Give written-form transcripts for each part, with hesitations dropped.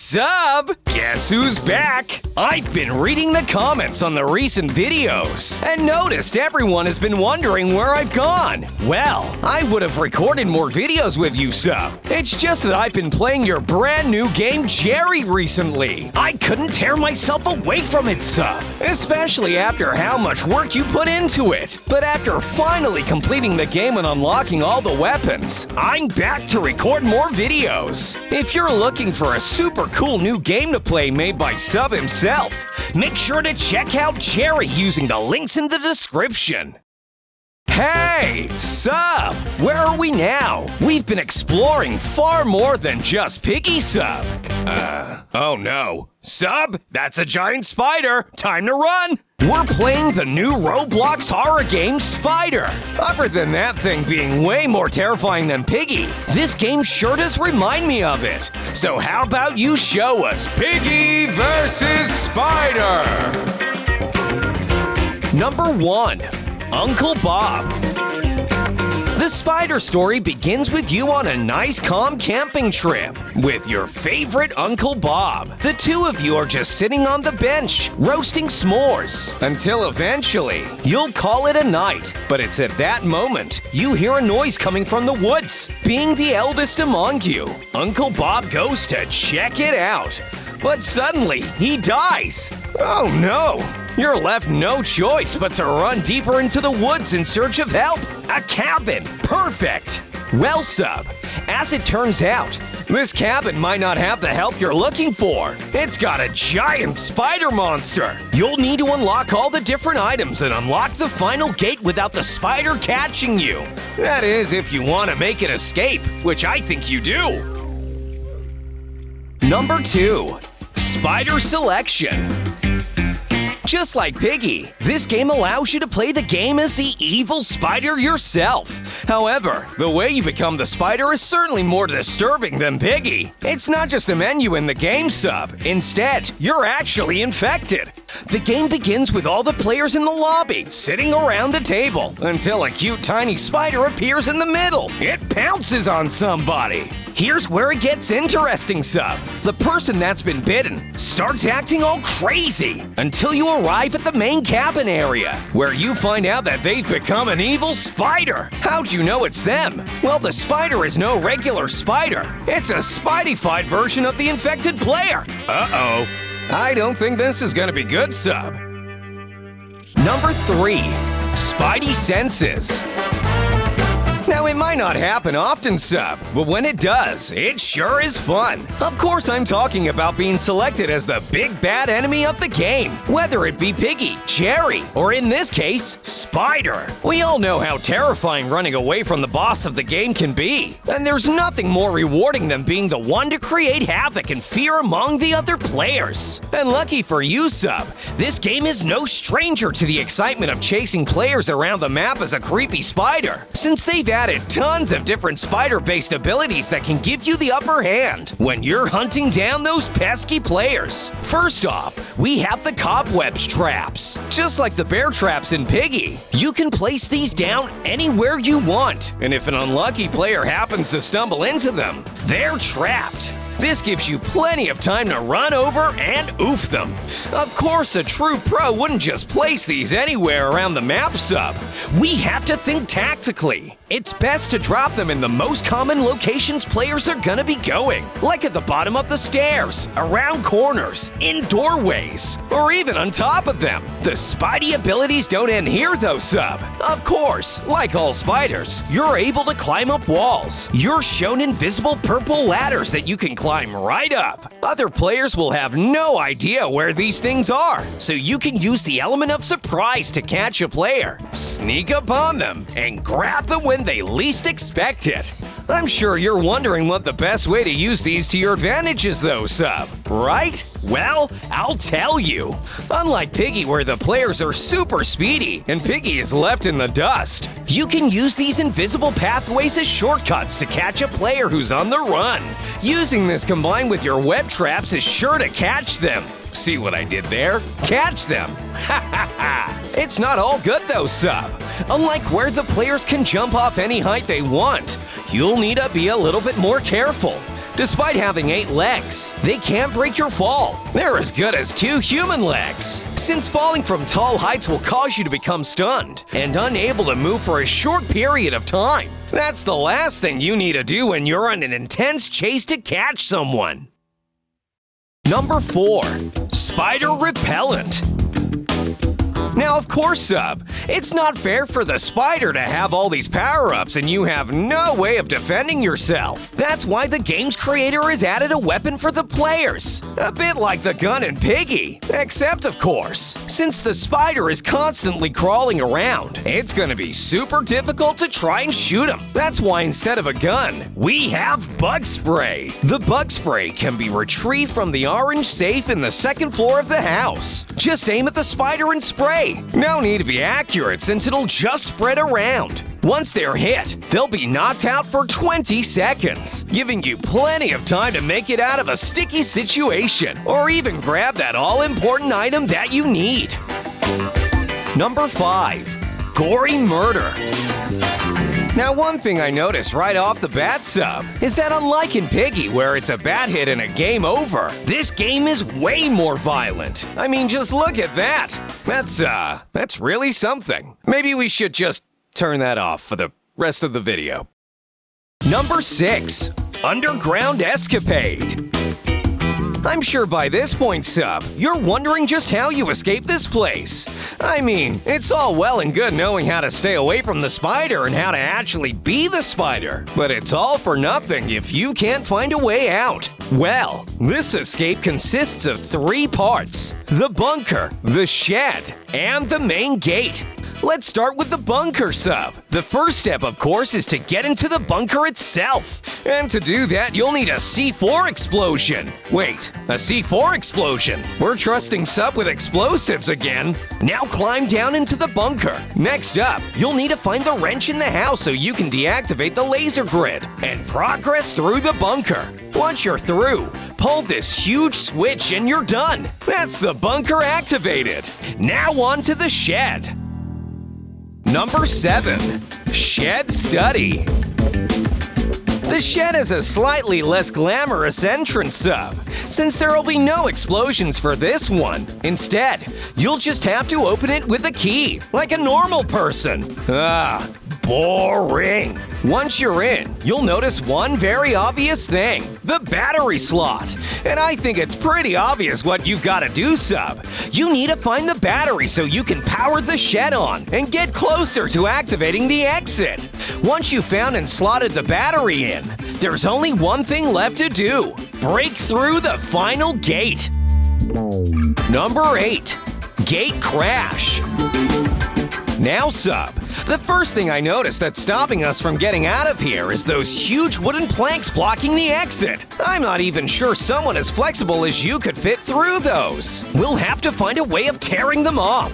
Sub! Guess who's back? I've been reading the comments on the recent videos and noticed everyone has been wondering where I've gone. Well, I would have recorded more videos with you, Sub. It's just that I've been playing your brand new game, Jerry, recently. I couldn't tear myself away from it, Sub, especially after how much work you put into it. But after finally completing the game and unlocking all the weapons, I'm back to record more videos. If you're looking for a super cool new game to play made by Sub himself, make sure to check out Jerry using the links in the description. Hey, Sub! Where are we now? We've been exploring far more than just Piggy, Sub. Oh no. Sub, that's a giant spider. Time to run! We're playing the new Roblox horror game, Spider. Other than that thing being way more terrifying than Piggy, this game sure does remind me of it. So how about you show us Piggy versus Spider? Number 1. Uncle Bob. The Spider story begins with you on a nice, calm camping trip with your favorite Uncle Bob. The two of you are just sitting on the bench, roasting s'mores, until eventually you'll call it a night. But it's at that moment you hear a noise coming from the woods. Being the eldest among you, Uncle Bob goes to check it out. But suddenly, he dies. Oh no! You're left no choice but to run deeper into the woods in search of help. A cabin! Perfect! Well, Sub, as it turns out, this cabin might not have the help you're looking for. It's got a giant spider monster. You'll need to unlock all the different items and unlock the final gate without the spider catching you. That is, if you want to make it escape, which I think you do. Number 2. Spider Selection. Just like Piggy, this game allows you to play the game as the evil spider yourself. However, the way you become the spider is certainly more disturbing than Piggy. It's not just a menu in the game, Sub. Instead, you're actually infected. The game begins with all the players in the lobby sitting around a table until a cute tiny spider appears in the middle. It pounces on somebody. Here's where it gets interesting, Sub. The person that's been bitten starts acting all crazy until you arrive at the main cabin area, where you find out that they've become an evil spider. How'd you know it's them? Well, the spider is no regular spider. It's a Spidey-fied version of the infected player. Uh-oh. I don't think this is gonna be good, Sub. Number 3. Spidey Senses. Now, it might not happen often, Sub, but when it does, it sure is fun. Of course, I'm talking about being selected as the big bad enemy of the game, whether it be Piggy, Jerry, or in this case, Spider. We all know how terrifying running away from the boss of the game can be, and there's nothing more rewarding than being the one to create havoc and fear among the other players. And lucky for you, Sub, this game is no stranger to the excitement of chasing players around the map as a creepy spider, since they've added tons of different spider-based abilities that can give you the upper hand when you're hunting down those pesky players. First off, we have the cobwebs traps. Just like the bear traps in Piggy, you can place these down anywhere you want, and if an unlucky player happens to stumble into them, they're trapped. This gives you plenty of time to run over and oof them. Of course, a true pro wouldn't just place these anywhere around the map, Sub. We have to think tactically. It's best to drop them in the most common locations players are gonna be going, like at the bottom of the stairs, around corners, in doorways, or even on top of them. The Spidey abilities don't end here though, Sub. Of course, like all spiders, you're able to climb up walls. You're shown invisible purple ladders that you can climb right up. Other players will have no idea where these things are, so you can use the element of surprise to catch a player, sneak up on them, and grab them when they least expect it. I'm sure you're wondering what the best way to use these to your advantage is though, Sub, right? Well, I'll tell you. Unlike Piggy, where the players are super speedy and Piggy is left in the dust, you can use these invisible pathways as shortcuts to catch a player who's on the run. Using this combined with your web traps is sure to catch them. See what I did there? Catch them! Ha ha ha! It's not all good though, Sub. Unlike where the players can jump off any height they want, you'll need to be a little bit more careful. Despite having 8 legs, they can't break your fall. They're as good as 2 human legs. Since falling from tall heights will cause you to become stunned and unable to move for a short period of time, that's the last thing you need to do when you're on an intense chase to catch someone. Number 4. Spider repellent. Now, of course, Sub, it's not fair for the spider to have all these power-ups and you have no way of defending yourself. That's why the game's creator has added a weapon for the players. A bit like the gun in Piggy. Except, of course, since the spider is constantly crawling around, it's gonna be super difficult to try and shoot him. That's why instead of a gun, we have bug spray. The bug spray can be retrieved from the orange safe in the second floor of the house. Just aim at the spider and spray. No need to be accurate since it'll just spread around. Once they're hit, they'll be knocked out for 20 seconds, giving you plenty of time to make it out of a sticky situation or even grab that all-important item that you need. Number 5. Gory murder. Now, one thing I noticed right off the bat, Sub, is that unlike in Piggy, where it's a bat hit and a game over, this game is way more violent. I mean, just look at that. That's really something. Maybe we should just turn that off for the rest of the video. Number 6. Underground escapade. I'm sure by this point, Sub, you're wondering just how you escape this place. I mean, it's all well and good knowing how to stay away from the spider and how to actually be the spider, but it's all for nothing if you can't find a way out. Well, this escape consists of 3 parts: the bunker, the shed, and the main gate. Let's start with the bunker, Sub. The first step, of course, is to get into the bunker itself. And to do that, you'll need a C4 explosion. Wait, a C4 explosion? We're trusting Sub with explosives again. Now climb down into the bunker. Next up, you'll need to find the wrench in the house so you can deactivate the laser grid and progress through the bunker. Once you're through, pull this huge switch and you're done. That's the bunker activated. Now on to the shed. Number 7. Shed study. The shed is a slightly less glamorous entrance, Sub, since there will be no explosions for this one. Instead, you'll just have to open it with a key, like a normal person. Boring. Once you're in, you'll notice one very obvious thing: the battery slot. And I think it's pretty obvious what you've got to do, Sub. You need to find the battery so you can power the shed on and get closer to activating the exit. Once you've found and slotted the battery in, there's only one thing left to do: break through the final gate. Number 8. Gate crash. Now, Sub, the first thing I noticed that's stopping us from getting out of here is those huge wooden planks blocking the exit. I'm not even sure someone as flexible as you could fit through those. We'll have to find a way of tearing them off.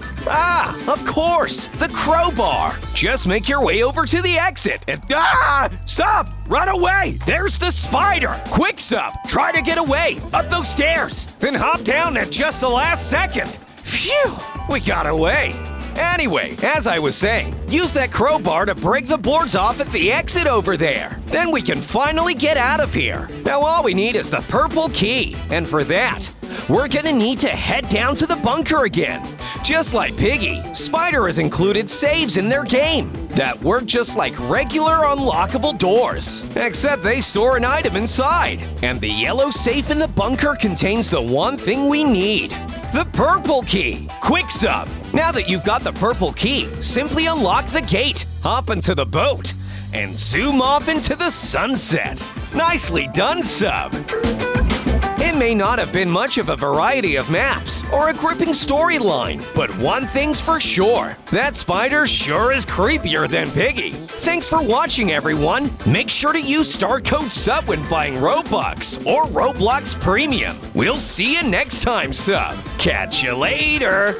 Of course, the crowbar. Just make your way over to the exit and Sub, run away! There's the spider! Quick, Sub, try to get away, up those stairs, then hop down at just the last second. Phew, we got away. Anyway, as I was saying, use that crowbar to break the boards off at the exit over there. Then we can finally get out of here. Now all we need is the purple key, and for that, we're gonna need to head down to the bunker again. Just like Piggy, Spider has included saves in their game that work just like regular unlockable doors, except they store an item inside. And the yellow safe in the bunker contains the one thing we need: the purple key. Quick, Sub! Now that you've got the purple key, simply unlock the gate, hop into the boat, and zoom off into the sunset. Nicely done, Sub! It may not have been much of a variety of maps or a gripping storyline, but one thing's for sure: that spider sure is creepier than Piggy. Thanks for watching, everyone. Make sure to use star code SUB when buying Robux or Roblox Premium. We'll see you next time, Sub. Catch you later.